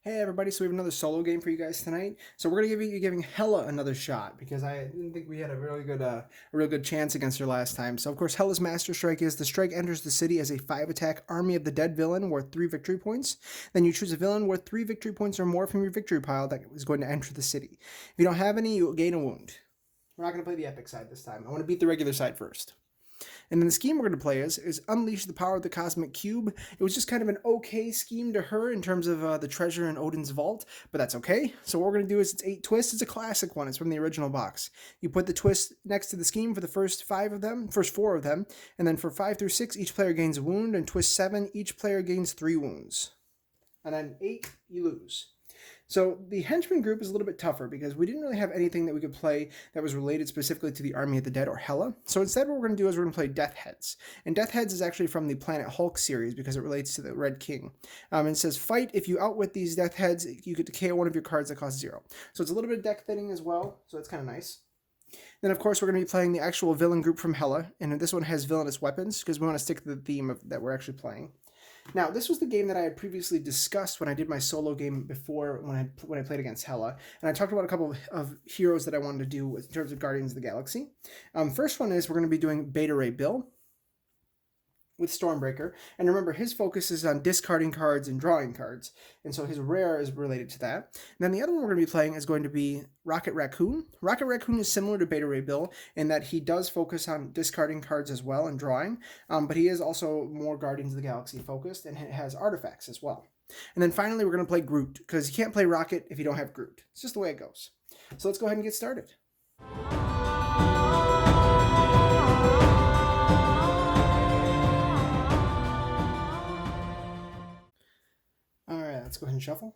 Hey everybody, so we have another solo game for you guys tonight. So we're gonna giving Hela another shot because I didn't think we had a real good chance against her last time. So of course Hela's Master Strike is the strike enters the city as a 5-attack Army of the Dead villain worth 3 victory points. Then you choose a villain worth 3 victory points or more from your victory pile that is going to enter the city. If you don't have any, you will gain a wound. We're not gonna play the epic side this time. I want to beat the regular side first. And then the scheme we're going to play is Unleash the Power of the Cosmic Cube. It was just kind of an okay scheme to her in terms of the treasure in Odin's vault, but that's okay. So what we're going to do is it's 8 twists. It's a classic one. It's from the original box. You put the twist next to the scheme for the first 4 of them, and then for 5 through 6, each player gains a wound, and twist 7, each player gains 3 wounds. And then 8, you lose. So the Henchmen group is a little bit tougher because we didn't really have anything that we could play that was related specifically to the Army of the Dead or Hela. So instead what we're going to do is we're going to play Death Heads. And Death Heads is actually from the Planet Hulk series because it relates to the Red King. And it says, fight, if you outwit these Death Heads, you get to KO one of your cards that costs 0. So it's a little bit of deck thinning as well, so it's kind of nice. Then, of course, we're going to be playing the actual villain group from Hela, and this one has villainous weapons because we want to stick to the theme that we're actually playing. Now, this was the game that I had previously discussed when I did my solo game before when I played against Hela, and I talked about a couple of heroes that I wanted to do in terms of Guardians of the Galaxy. First one is we're going to be doing Beta Ray Bill with Stormbreaker, and remember his focus is on discarding cards and drawing cards, and so his rare is related to that. And then the other one we're going to be playing is going to be Rocket Racoon. Rocket Racoon is similar to Beta Ray Bill in that he does focus on discarding cards as well and drawing, but he is also more Guardians of the Galaxy focused, and it has artifacts as well. And then finally we're going to play Groot, because you can't play Rocket if you don't have Groot. It's just the way it goes. So let's go ahead and get started. Alright, let's go ahead and shuffle.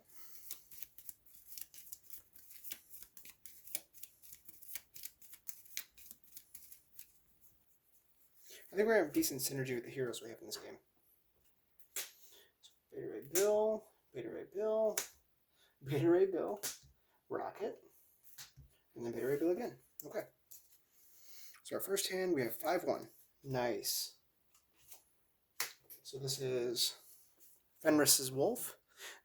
I think we're going to have decent synergy with the heroes we have in this game. So Beta Ray Bill, Beta Ray Bill, Beta Ray Bill, Rocket, and then Beta Ray Bill again. Okay. So our first hand, we have 5-1. Nice. So this is Fenris's Wolf.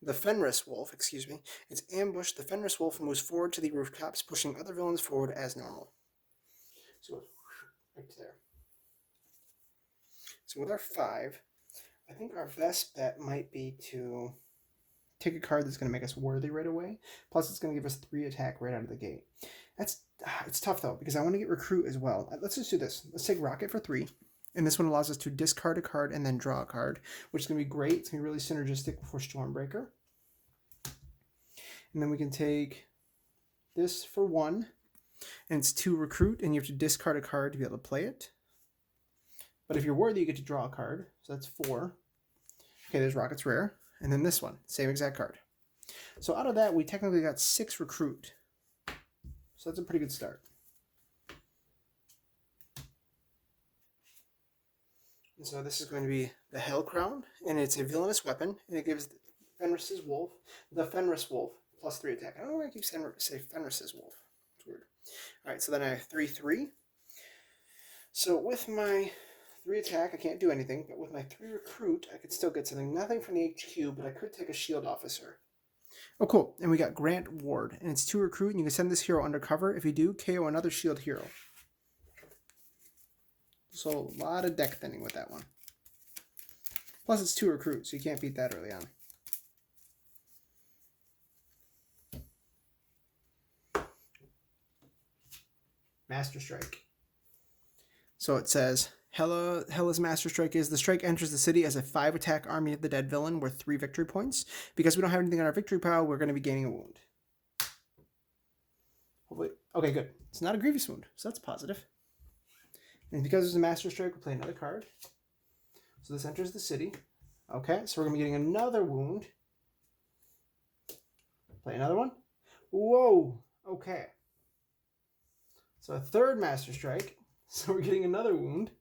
The Fenris Wolf, excuse me, it's ambushed. The Fenris Wolf moves forward to the rooftops, pushing other villains forward as normal. So right there. So with our 5, I think our best bet might be to take a card that's going to make us worthy right away. Plus, it's going to give us 3 attack right out of the gate. It's tough though because I want to get Recruit as well. Let's just do this. Let's take Rocket for 3. And this one allows us to discard a card and then draw a card, which is going to be great. It's going to be really synergistic for Stormbreaker. And then we can take this for 1. And it's 2 Recruit, and you have to discard a card to be able to play it. But if you're worthy, you get to draw a card. So that's 4. Okay, there's Rocket's Rare. And then this one, same exact card. So out of that, we technically got 6 Recruit. So that's a pretty good start. And so this is going to be the Hell Crown, and it's a villainous weapon, and it gives Fenris's Wolf, the Fenris Wolf, plus 3 attack. I don't know why I keep saying Fenris's Wolf. It's weird. Alright, so then I have 3/3. So with my 3 attack, I can't do anything, but with my 3 Recruit, I could still get something. Nothing from the HQ, but I could take a Shield Officer. Oh, cool. And we got Grant Ward, and it's 2 Recruit, and you can send this hero undercover. If you do, KO another Shield hero. So a lot of deck thinning with that one. Plus it's 2 Recruit, so you can't beat that early on. Master Strike. So it says, Hela's Master Strike is, the strike enters the city as a 5-attack Army of the Dead villain worth 3 victory points. Because we don't have anything on our victory pile, we're going to be gaining a wound. Hopefully, okay, good. It's not a grievous wound, so that's positive. And because there's a Master Strike, we'll play another card. So this enters the city. Okay, so we're going to be getting another wound. Play another one. Whoa! Okay. So a 3rd Master Strike. So we're getting another wound.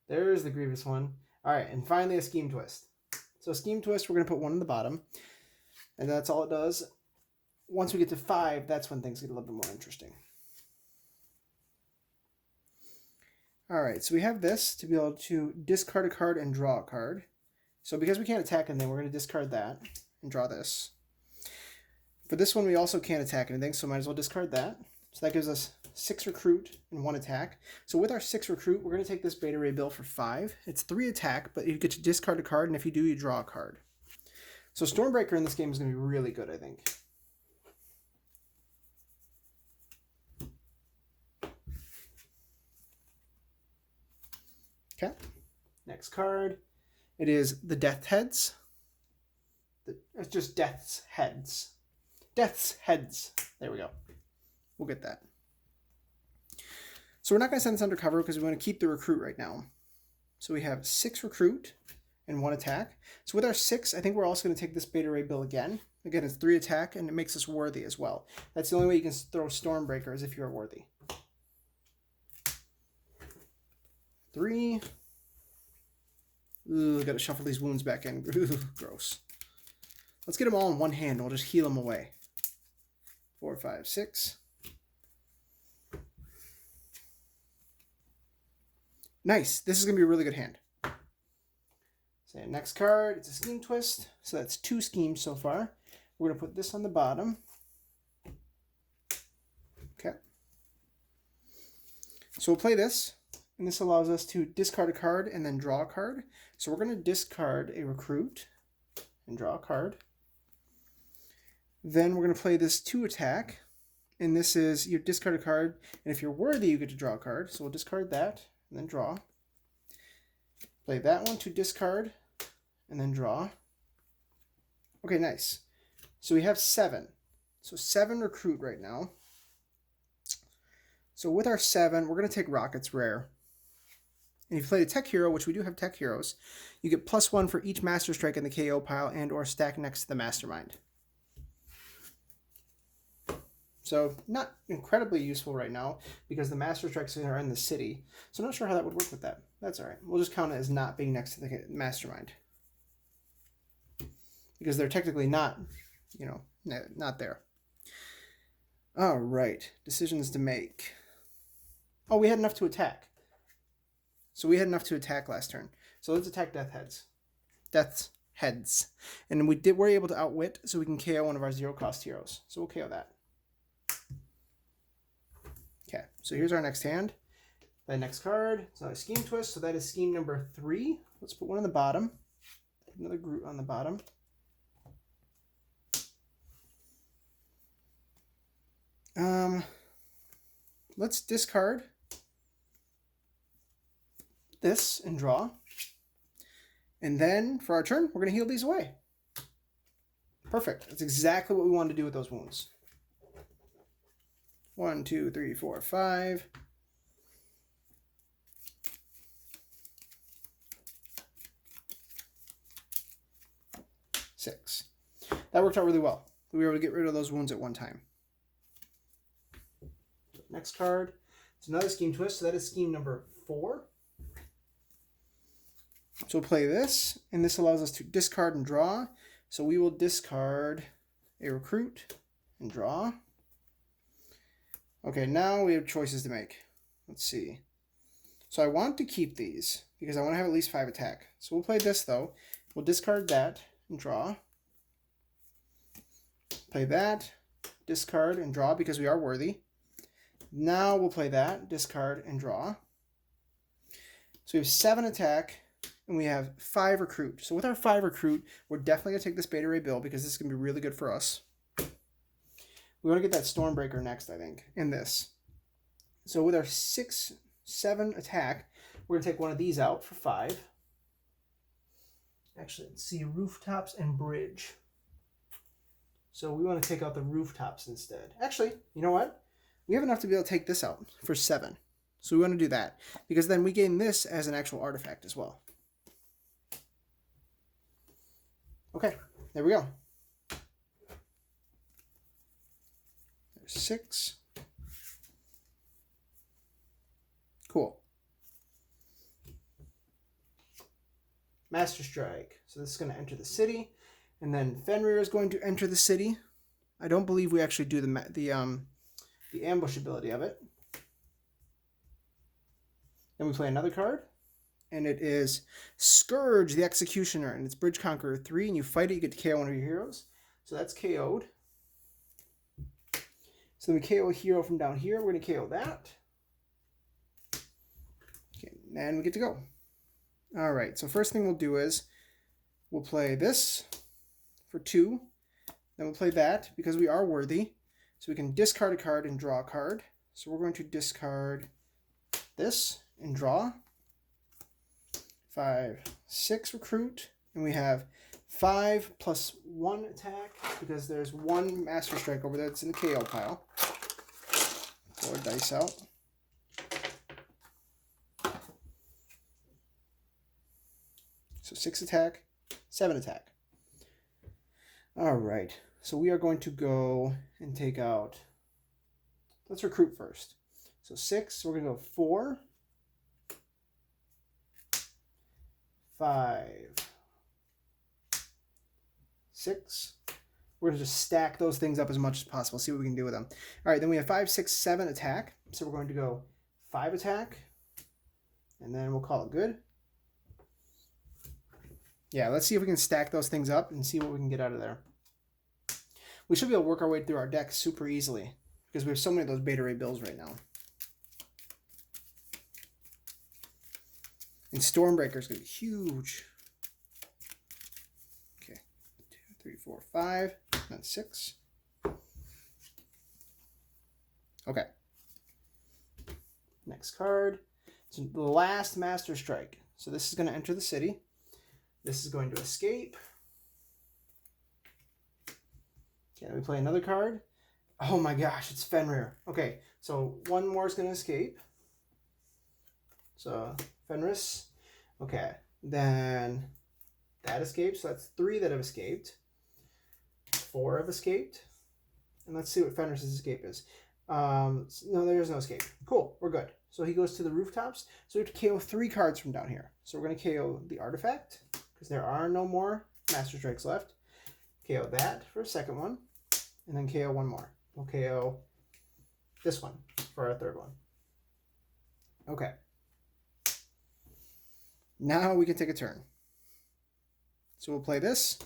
There's the grievous one. Alright, and finally a Scheme Twist. So a Scheme Twist, we're going to put 1 in the bottom. And that's all it does. Once we get to 5, that's when things get a little bit more interesting. Alright, so we have this to be able to discard a card and draw a card. So because we can't attack anything, we're going to discard that and draw this. For this one, we also can't attack anything, so might as well discard that. So that gives us 6 recruit and 1 attack. So with our 6 recruit, we're going to take this Beta Ray Bill for 5. It's 3 attack, but you get to discard a card, and if you do, you draw a card. So Stormbreaker in this game is going to be really good, I think. Okay. Next card. It is the Death Heads. It's just Death's Heads. Death's Heads. There we go. We'll get that. So we're not going to send this undercover because we want to keep the recruit right now. So we have 6 recruit and 1 attack. So with our 6, I think we're also going to take this Beta Ray Bill again. Again, it's 3 attack, and it makes us worthy as well. That's the only way you can throw Stormbreaker is if you're worthy. 3. Ooh, got to shuffle these wounds back in. Ooh, gross. Let's get them all in one hand, and we'll just heal them away. 4, 5, 6. Nice. This is going to be a really good hand. So next card, it's a Scheme Twist. So that's 2 schemes so far. We're going to put this on the bottom. Okay. So we'll play this. And this allows us to discard a card and then draw a card. So we're going to discard a recruit and draw a card. Then we're going to play this 2 attack. And this is you discard a card. And if you're worthy, you get to draw a card. So we'll discard that and then draw. Play that one to discard and then draw. Okay, nice. So we have 7. So 7 recruit right now. So with our 7, we're going to take Rocket's Rare. And if you play the Tech Hero, which we do have Tech Heroes, you get +1 for each Master Strike in the KO pile and or stack next to the Mastermind. So not incredibly useful right now because the Master Strikes are in the city. So I'm not sure how that would work with that. That's all right. We'll just count it as not being next to the Mastermind. Because they're technically not, not there. All right. Decisions to make. Oh, we had enough to attack. So we had enough to attack last turn. So let's attack Death's Heads. And we're able to outwit, so we can KO one of our 0-cost heroes. So we'll KO that. Okay, so here's our next hand. The next card, it's not a Scheme Twist, so that is scheme number 3. Let's put one on the bottom. Another Groot on the bottom. Let's discard this and draw. And then for our turn, we're going to heal these away. Perfect. That's exactly what we wanted to do with those wounds. 1, 2, 3, 4, 5. 6. That worked out really well. We were able to get rid of those wounds at one time. Next card. It's another Scheme Twist, so that is scheme number 4. So we'll play this, and this allows us to discard and draw. So we will discard a recruit and draw. Okay, now we have choices to make. Let's see. So I want to keep these because I want to have at least 5 attack. So we'll play this though. We'll discard that and draw. Play that, discard and draw because we are worthy. Now we'll play that, discard and draw. So we have 7 attack and we have 5 recruit. So with our 5 recruit, we're definitely going to take this Beta Ray Bill because this is going to be really good for us. We want to get that Stormbreaker next, I think, in this. So with our 6, 7 attack, we're going to take one of these out for 5. Actually, let's see, rooftops and bridge. So we want to take out the rooftops instead. Actually, you know what? We have enough to be able to take this out for 7. So we want to do that because then we gain this as an actual artifact as well. Okay, there we go. There's 6. Cool. Master Strike. So this is going to enter the city. And then Fenrir is going to enter the city. I don't believe we actually do the ambush ability of it. Then we play another card. And it is Scourge the Executioner. And it's Bridge Conqueror 3. And you fight it, you get to KO one of your heroes. So that's KO'd. So then we KO a hero from down here. We're going to KO that. Okay, and we get to go. All right, so first thing we'll do is we'll play this for 2. Then we'll play that because we are worthy. So we can discard a card and draw a card. So we're going to discard this and draw. 5, 6 recruit. And we have 5 plus 1 attack because there's 1 Master Strike over there that's in the KO pile. Throw a dice out. So 6 attack, 7 attack. All right. So we are going to go and take out, let's recruit first. So 6, so we're going to go 4, 5, 6. We're going to just stack those things up as much as possible, see what we can do with them. All right, then we have 5, 6, 7 attack. So we're going to go 5 attack, and then we'll call it good. Yeah, let's see if we can stack those things up and see what we can get out of there. We should be able to work our way through our deck super easily because we have so many of those Beta Ray Bills right now. And Stormbreaker is going to be huge. Okay, 2, 3, 4, 5, and 6. Okay. Next card. So the last Master Strike. So this is going to enter the city. This is going to escape. Okay, we play another card. Oh my gosh, it's Fenrir. Okay, so 1 more is going to escape. So Fenris. Okay, then that escapes. So that's 3 that have escaped. 4 have escaped. And let's see what Fenris's escape is. No, there's no escape. Cool, we're good. So he goes to the rooftops. So we have to KO 3 cards from down here. So we're going to KO the artifact because there are no more Master Strikes left. KO that for a second one. And then KO 1 more. We'll KO this one for our 3rd one. Okay. Now we can take a turn. So we'll play this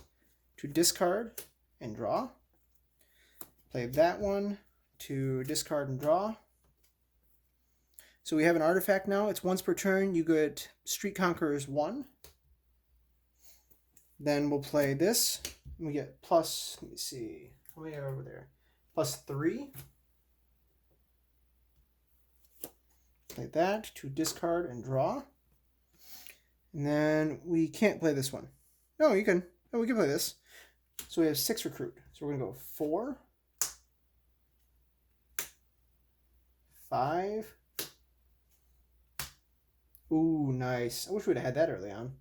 to discard and draw. Play that one to discard and draw. So we have an artifact now. It's once per turn. You get Street Conquerors 1. Then we'll play this. And we get plus, let me see. How many are over there? Plus 3. Play that to discard and draw. And then we can't play this one. No, you can. No, we can play this. So we have 6 recruit. So we're going to go 4, 5. Ooh, nice. I wish we'd have had that early on.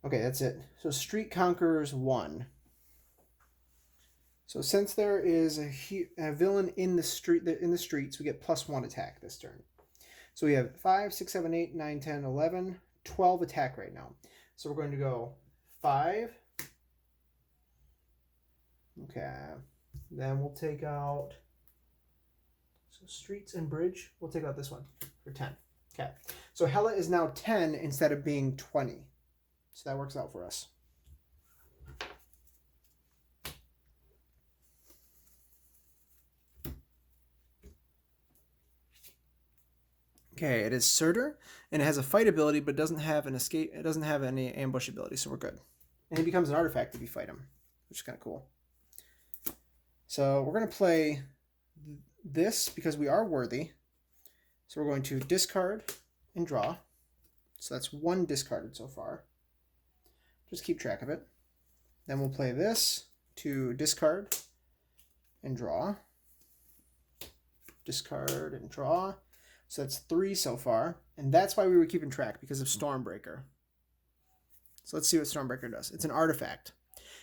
Okay, that's it. So Street Conquerors 1. So since there is a villain in the streets, we get plus 1 attack this turn. So we have 5, 6, 7, 8, 9, 10, 11, 12 attack right now. So we're going to go 5. Okay. Then we'll take out, so streets and bridge, we'll take out this one for 10. Okay. So Hela is now 10 instead of being 20. So that works out for us. Okay, it is Surtur, and it has a fight ability, but it doesn't have an escape. It doesn't have any ambush ability, so we're good. And he becomes an artifact if you fight him, which is kind of cool. So we're going to play this because we are worthy. So we're going to discard and draw. So that's 1 discarded so far. Just keep track of it. Then we'll play this to discard and draw. Discard and draw. So that's 3 so far. And that's why we were keeping track, because of Stormbreaker. So let's see what Stormbreaker does. It's an artifact.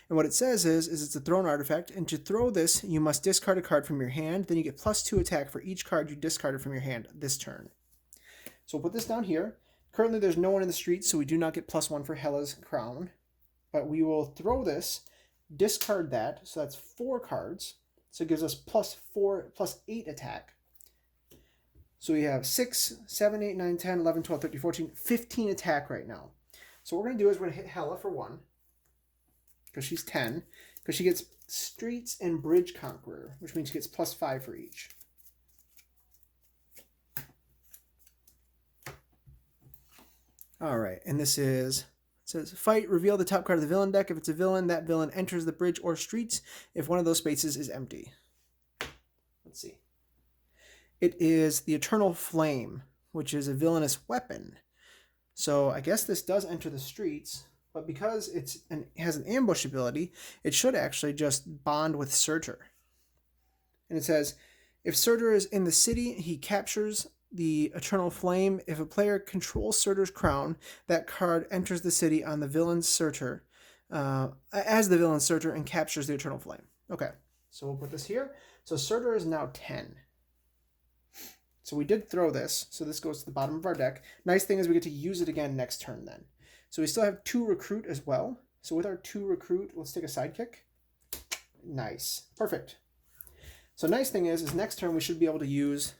And what it says is it's a thrown artifact. And to throw this, you must discard a card from your hand. Then you get plus 2 attack for each card you discarded from your hand this turn. So we'll put this down here. Currently there's no one in the street, so we do not get plus 1 for Hela's crown. But we will throw this, discard that. So that's 4 cards. So it gives us plus 8 attack. So we have 6, 7, 8, 9, 10, 11, 12, 13, 14, 15 attack right now. So what we're going to do is we're going to hit Hela for 1, because she's 10, because she gets Streets and Bridge Conqueror, which means she gets +5 for each. All right, and this is, it says, fight, reveal the top card of the villain deck. If it's a villain, that villain enters the bridge or streets if one of those spaces is empty. Let's see. It is the Eternal Flame, which is a villainous weapon. So I guess this does enter the streets, but because it has an ambush ability, it should actually just bond with Surtur. And it says, if Surtur is in the city, he captures the Eternal Flame. If a player controls Surtur's crown, that card enters the city on the villain's Surtur, as the villain's Surtur, and captures the Eternal Flame. Okay, so we'll put this here. So Surtur is now 10. So we did throw this, so this goes to the bottom of our deck. Nice thing is we get to use it again next turn then. So we still have 2 Recruit as well. So with our 2 Recruit, let's take a Sidekick. Nice. Perfect. So nice thing is next turn we should be able to use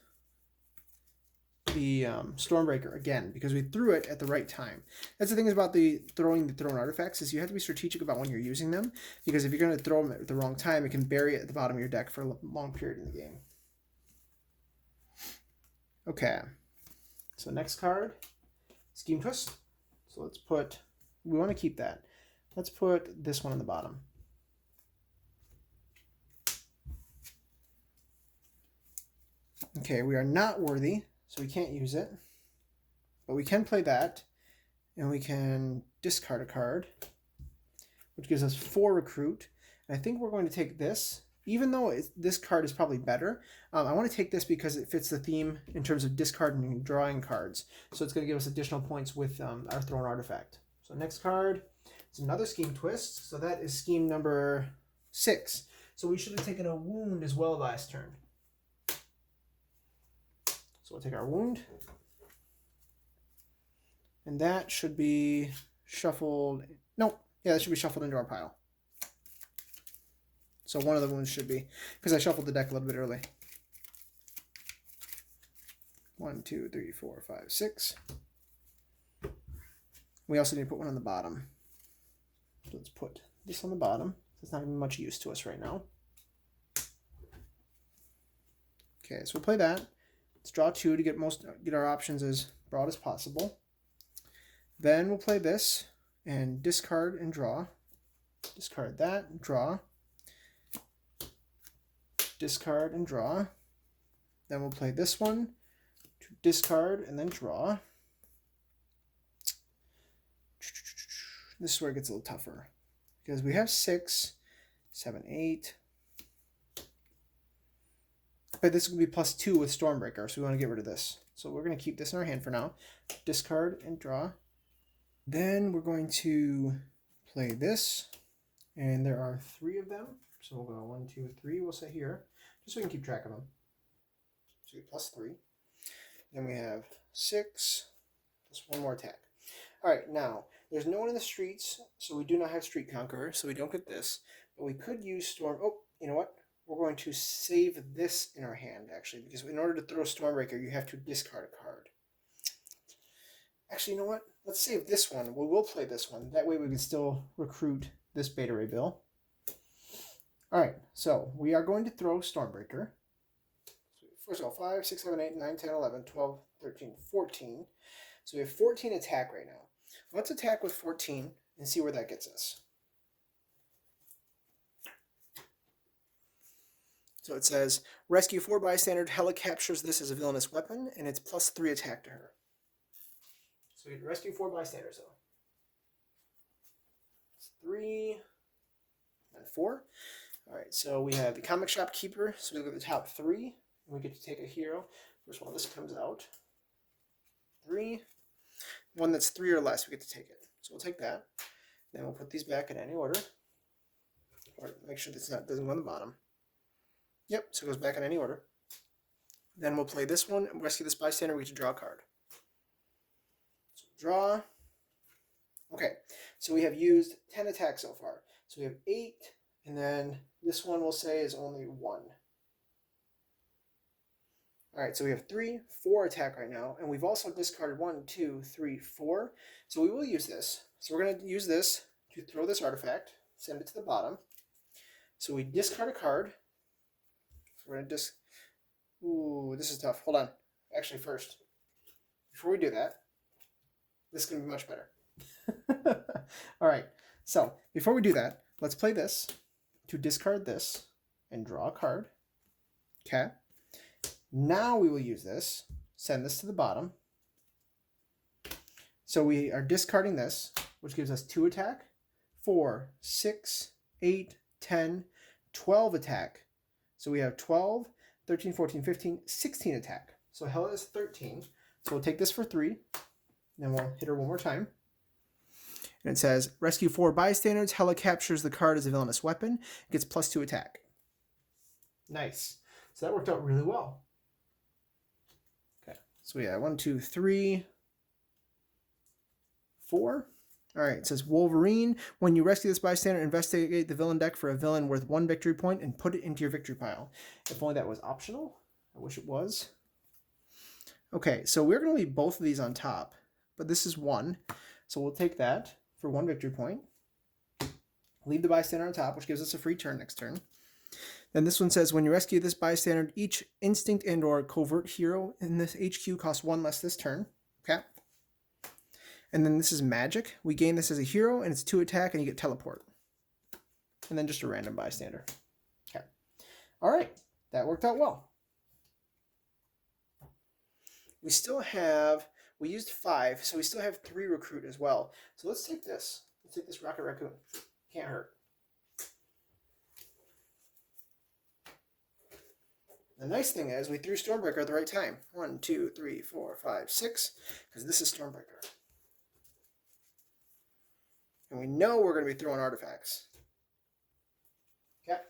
the Stormbreaker again, because we threw it at the right time. That's the thing about throwing the thrown artifacts, is you have to be strategic about when you're using them, because if you're going to throw them at the wrong time, it can bury it at the bottom of your deck for a long period in the game. Okay, so next card, Scheme Twist. So let's put, we want to keep that. Let's put this one on the bottom. Okay, we are not worthy, so we can't use it. But we can play that, and we can discard a card, which gives us 4 Recruit. And I think we're going to take this. Even though this card is probably better, I want to take this because it fits the theme in terms of discarding and drawing cards. So it's going to give us additional points with our thrown artifact. So next card is another Scheme Twist. So that is scheme number 6. So we should have taken a wound as well last turn. So we'll take our wound. And that should be shuffled. Nope. Yeah, that should be shuffled into our pile. So one of the wounds should be, because I shuffled the deck a little bit early. 1, 2, 3, 4, 5, 6. We also need to put one on the bottom. So let's put this on the bottom. It's not even much use to us right now. Okay, so we'll play that. Let's draw 2 to get our options as broad as possible. Then we'll play this and discard and draw. Discard that, draw. Discard and draw. Then we'll play this one to discard and then draw. This is where it gets a little tougher, because we have 6, 7, 8. But this would be +2 with Stormbreaker, so we want to get rid of this. So we're going to keep this in our hand for now. Discard and draw. Then we're going to play this, and there are 3 of them. So we'll go 1, 2, 3. We'll say here, just so we can keep track of them. So we get +3. Then we have 6, plus 1 more attack. All right, now there's no one in the streets, so we do not have Street Conqueror, so we don't get this. But we could use Storm. Oh, you know what? We're going to save this in our hand, actually, because in order to throw Stormbreaker, you have to discard a card. Actually, you know what? Let's save this one. We will play this one. That way we can still recruit this Beta Ray Bill. All right, so we are going to throw Stormbreaker. First of all, 5, 6, 7, 8, 9, 10, 11, 12, 13, 14. So we have 14 attack right now. Let's attack with 14 and see where that gets us. So it says, rescue 4 bystander. Hela captures this as a villainous weapon, and it's +3 attack to her. So we rescue 4 bystanders, though. It's 3 and 4. All right, so we have the comic shop keeper. So we look at the top 3, and we get to take a hero. First one, this comes out. 3. One that's 3 or less, we get to take it. So we'll take that. Then we'll put these back in any order. Or make sure this doesn't go on the bottom. Yep, so it goes back in any order. Then we'll play this one, rescue this bystander, we get to draw a card. So draw. Okay, so we have used 10 attacks so far. So we have 8, and then this one we'll say is only 1. All right, so we have 3, 4 attack right now, and we've also discarded 1, 2, 3, 4. So we will use this. So we're going to use this to throw this artifact, send it to the bottom. So we discard a card. So we're going to Ooh, this is tough. Hold on. Actually, first, before we do that, this is going to be much better. All right. So before we do that, let's play this to discard this and draw a card. Okay. Now we will use this, send this to the bottom. So we are discarding this, which gives us 2 attack, 4, 6, 8, 10, 12 attack. So we have 12, 13, 14, 15, 16 attack. So Hela is 13. So we'll take this for 3. Then we'll hit her one more time. And it says, rescue 4 bystanders. Hela captures the card as a villainous weapon. Gets +2 attack. Nice. So that worked out really well. Okay. So we have 1, 2, 3, 4. All right. It says Wolverine. When you rescue this bystander, investigate the villain deck for a villain worth 1 victory point and put it into your victory pile. If only that was optional. I wish it was. Okay. So we're going to leave both of these on top, but this is 1. So we'll take that for 1 victory point. Leave the bystander on top, which gives us a free turn next turn. Then this one says, when you rescue this bystander, each instinct and or covert hero in this HQ costs 1 less this turn. Okay. And then this is magic. We gain this as a hero, and it's 2 attack, and you get teleport. And then just a random bystander. Okay. All right. That worked out well. We still have, we used 5, so we still have 3 recruit as well. So let's take this. Let's take this Rocket Raccoon. Can't hurt. The nice thing is we threw Stormbreaker at the right time. 1, 2, 3, 4, 5, 6, because this is Stormbreaker. And we know we're going to be throwing artifacts. Okay.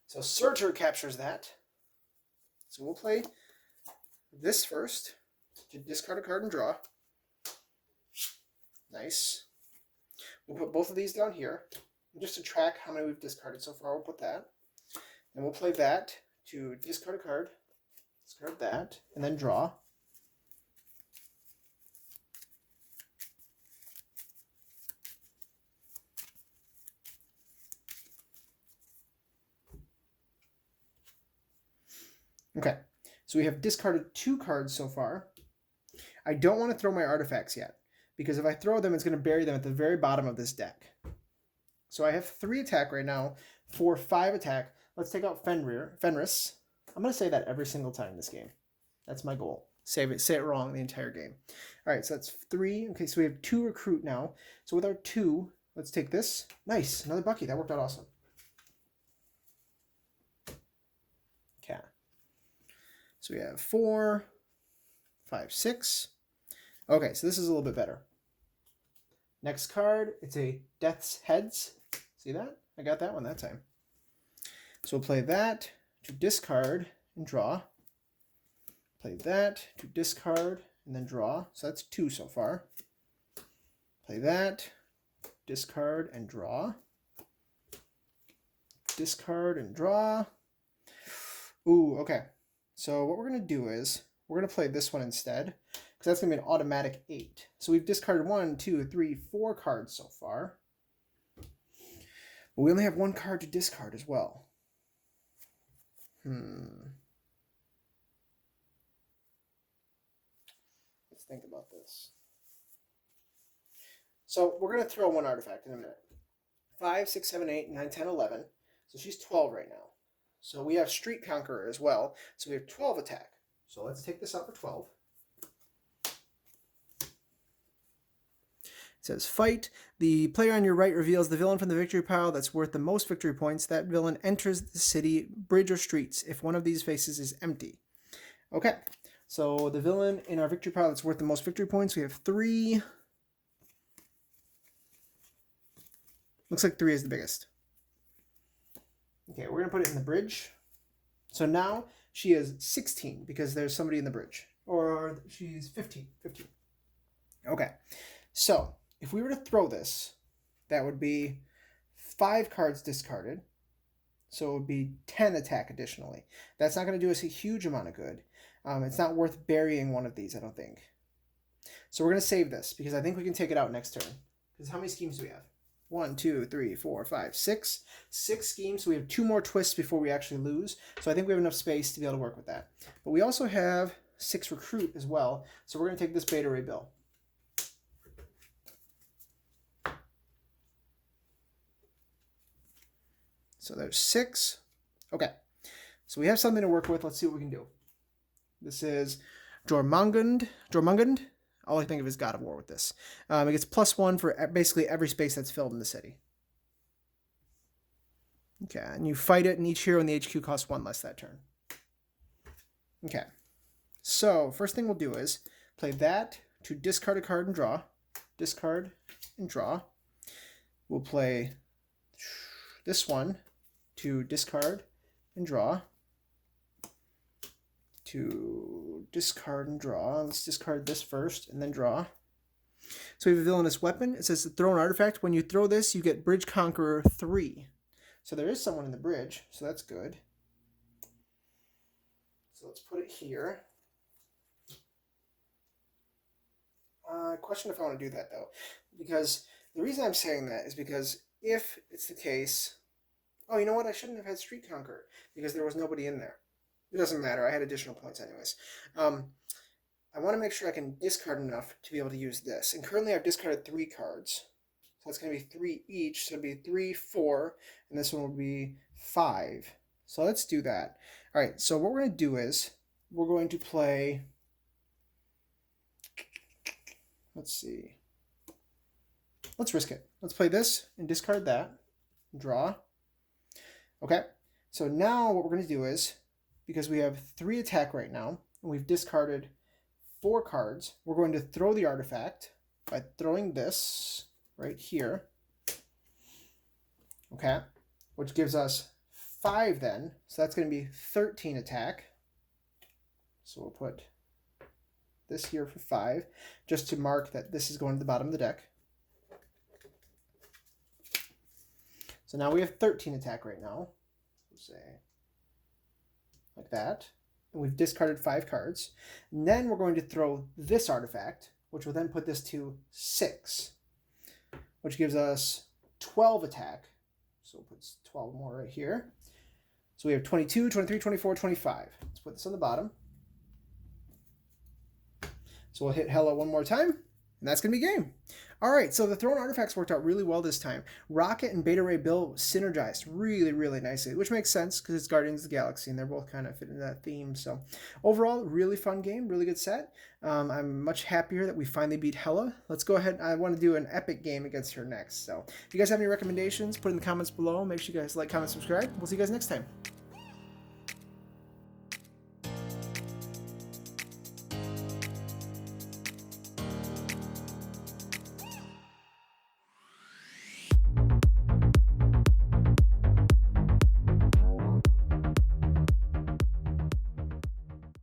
So Surtur captures that. So we'll play this first to discard a card and draw. Nice. We'll put both of these down here. And just to track how many we've discarded so far, we'll put that. And we'll play that to discard a card, discard that, and then draw. Okay, so we have discarded 2 cards so far. I don't want to throw my artifacts yet, because if I throw them, it's going to bury them at the very bottom of this deck. So I have 3 attack right now, 4, 5 attack. Let's take out Fenris. I'm going to say that every single time this game. That's my goal. Say it wrong the entire game. All right, so that's 3. Okay, so we have 2 recruit now. So with our 2, let's take this. Nice, another Bucky. That worked out awesome. Okay. So we have 4, 5, 6. Okay, so this is a little bit better. Next card, it's a Death's Heads. See that? I got that one that time. So we'll play that to discard and draw. Play that to discard and then draw. So that's 2 so far. Play that, discard and draw. Discard and draw. Ooh, okay. So what we're going to do is we're going to play this one instead, because that's going to be an automatic 8. So we've discarded 1, 2, 3, 4 cards so far. But we only have 1 card to discard as well. Let's think about this. So we're going to throw 1 artifact in a minute. 5, 6, 7, 8, 9, 10, 11. So she's 12 right now. So we have Street Conqueror as well. So we have 12 attack. So let's take this out for 12. It says fight. The player on your right reveals the villain from the victory pile that's worth the most victory points. That villain enters the city, bridge, or streets if one of these faces is empty. Okay, so the villain in our victory pile that's worth the most victory points, we have 3. Looks like 3 is the biggest. Okay, we're going to put it in the bridge. So now she is 16 because there's somebody in the bridge. Or she's 15. Okay, so if we were to throw this, that would be 5 cards discarded. So it would be 10 attack additionally. That's not going to do us a huge amount of good. It's not worth burying one of these, I don't think. So we're going to save this because I think we can take it out next turn. Because how many schemes do we have? 1, 2, 3, 4, 5, 6. 6 schemes. So we have 2 more twists before we actually lose. So I think we have enough space to be able to work with that. But we also have 6 recruit as well. So we're going to take this beta ray bill. So there's 6. Okay. So we have something to work with. Let's see what we can do. This is Jormungand. All I think of is God of War with this. It gets +1 for basically every space that's filled in the city. Okay, and you fight it, and each hero in the HQ costs 1 less that turn. Okay, so first thing we'll do is play that to discard a card and draw. Discard and draw. We'll play this one to discard and draw. To discard and draw. Let's discard this first and then draw. So we have a villainous weapon. It says throw an artifact. When you throw this, you get Bridge Conqueror 3. So there is someone in the bridge, so that's good. So let's put it here. Question if I want to do that though, because the reason I'm saying that is because if it's the case, oh, you know what? I shouldn't have had Street Conqueror because there was nobody in there. It doesn't matter. I had additional points anyways. I want to make sure I can discard enough to be able to use this. And currently I've discarded 3 cards. So it's going to be 3 each. So it'll be 3, 4, and this one will be 5. So let's do that. All right, so what we're going to do is we're going to play, let's see. Let's risk it. Let's play this and discard that. Draw. Okay, so now what we're going to do is, because we have 3 attack right now, and we've discarded 4 cards, we're going to throw the artifact by throwing this right here. Okay, which gives us 5 then. So that's going to be 13 attack. So we'll put this here for 5, just to mark that this is going to the bottom of the deck. So now we have 13 attack right now. We'll say like that. And we've discarded 5 cards. And then we're going to throw this artifact, which will then put this to 6, which gives us 12 attack. So we'll put 12 more right here. So we have 22, 23, 24, 25. Let's put this on the bottom. So we'll hit Hela one more time, and that's going to be game. All right, so the thrown artifacts worked out really well this time. Rocket and Beta Ray Bill synergized really, really nicely, which makes sense because it's Guardians of the Galaxy, and they're both kind of fit into that theme. So overall, really fun game, really good set. I'm much happier that we finally beat Hela. Let's go ahead. I want to do an epic game against her next. So if you guys have any recommendations, put in the comments below. Make sure you guys like, comment, subscribe. We'll see you guys next time.